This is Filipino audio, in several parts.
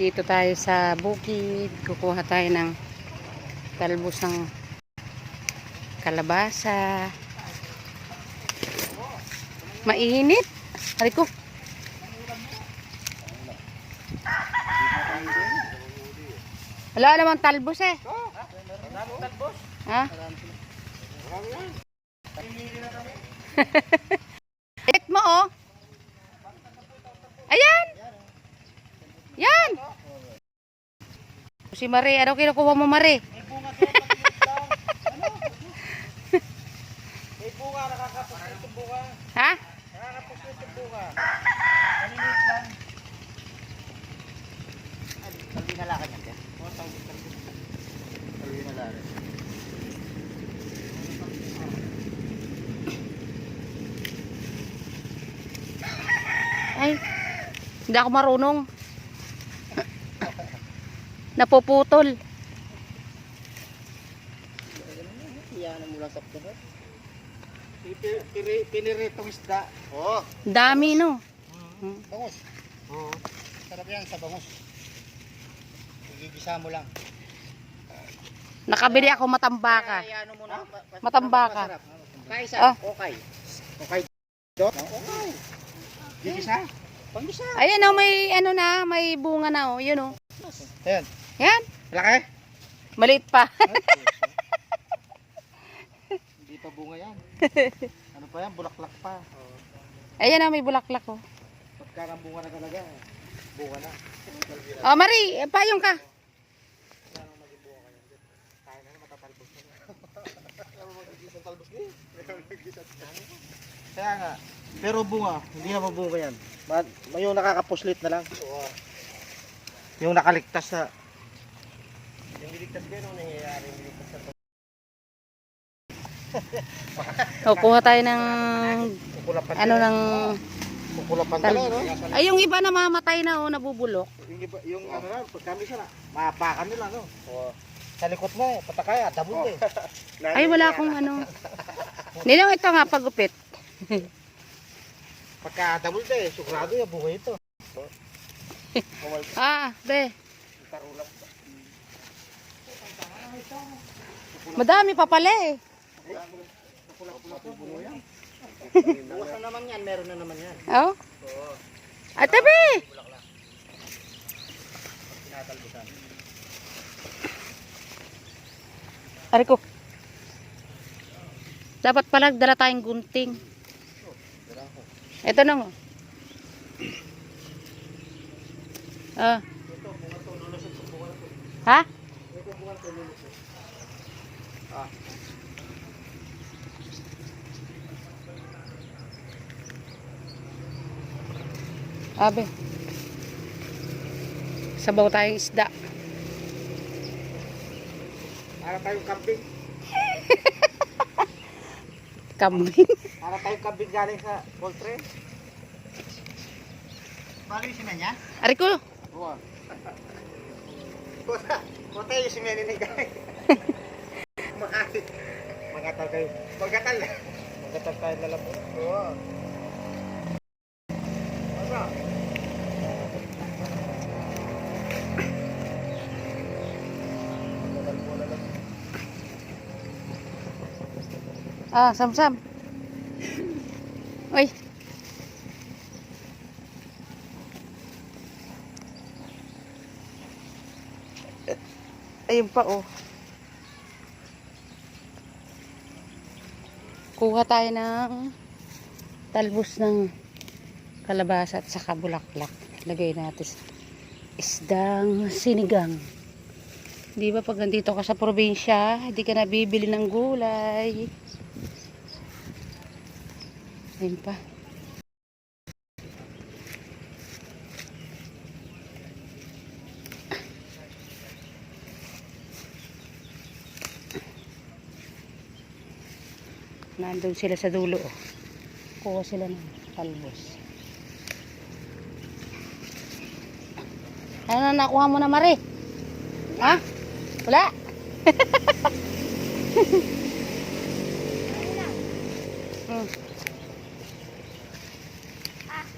Dito tayo sa bukid. Kukuha tayo ng talbos ng kalabasa. Mainit. Hari ko. Wala namang talbos eh. Ha? Ito mo oh. Ayan. Yan. Si Marie, ano kinukuha mo Marie? May bunga doon, maliit lang. Ano? May bunga, nakakapos yung bunga. Ha? Nakakapos yung bunga. Maliit lang. Talbi na lakan yan. Talbi na lakan. Ay, hindi ako marunong. Napuputol. Iyan mo lang sa pagkakas. Piniritong isda. Oo. Dami no. Bangus. Oo. Sarap yan sa bangus. Igigisa mo lang. Nakabili ako matambaka. Ano mo na? Matambaka. Okay sa Ah. okay. Okay. Okay. Gigisa? Panggisa. Ayan oh, may ano na, may bunga na oh. Yun oh. Ayan. Yan. Laki? Maliit pa. Hindi pa bunga yan. Ano pa yan? Bulaklak pa. Ayan oh, may bulaklak oh. Pagka ng bunga na talaga, bunga na. Oh, Marie, payong ka. Kaya na matatalbos na. Ano mag-igisang talbos niya? Kaya nga. Pero bunga, hindi na mabunga yan. May yung nakakapuslit na lang. Yung nakaligtas sa... Yung niligtas ko yun, ano nangyayari yung niligtas sa... Oh, kuha tayo ng Kukulapan ano ng Kukulapan talaga, no? ay yung iba na mamatay na oh, nabubulok. Yung ano na, pag kami siya na, mapakan nila, no? Sa likod mo, patakaya, dabog eh. Ay wala akong ano. Nilang ito nga pagupit. Pagka double day, sugrado yung buhay ito. Ah, be. Madami pa pala eh. Bukas na naman yan, meron na naman yan. Oh? Ate be. Ari ko. Dapat pala dala tayong gunting. Ito na mo. Ah. Ha? Abe. Sabaw tayong isda. Para tayong kambing. Kambing. Para tayong kambing galing sa poultry. Bagay si Nanya? Ari ko. Oo. Kota yung si Nanya ni Gay. Magatal kayo. Magatal. Magatal tayo na lang po. Oo. Masa? Magatal po na lang. Ah, samsam. Uy. Ayun pa oh. Kuha tayo ng talbos ng kalabasa at saka bulaklak. Lagay natin sa isdang sinigang. Di ba pag nandito ka sa probinsya, hindi ka nabibili ng gulay. Ayun pa. Nandun sila sa dulo oh. Kuha sila ng talbos. Ano na nakuha mo na Marie? Ha? Wala?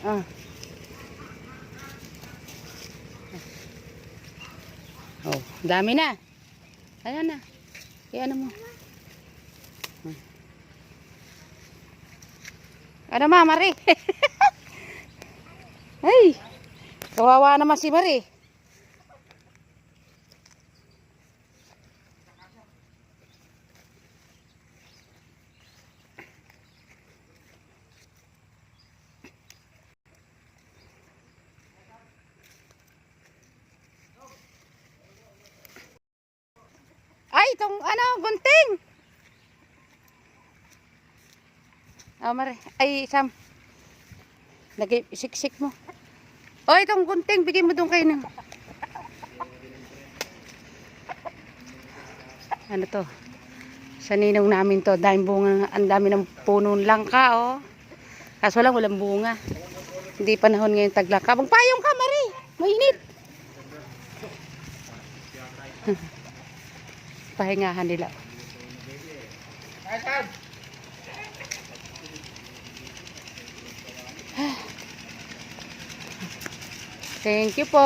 Ah. Dami na. Ayan na. Ayan mo. Ano ma, Mari? Ay, kawawa naman si Mari. Ay, itong ano, gunting. Oh, Mari. Ay, Sam. Lagay, siksik mo. Oh, itong gunting, bigay mo doon kayo ng... Ano to? Sa ninong namin to. Dahil bunga, ang dami ng punong langka, oh. Kaso lang, walang bunga. Hindi panahon ngayon taglaka. Magpayong ka, Mari. Mainit. Pahingahan nila. Thank you po.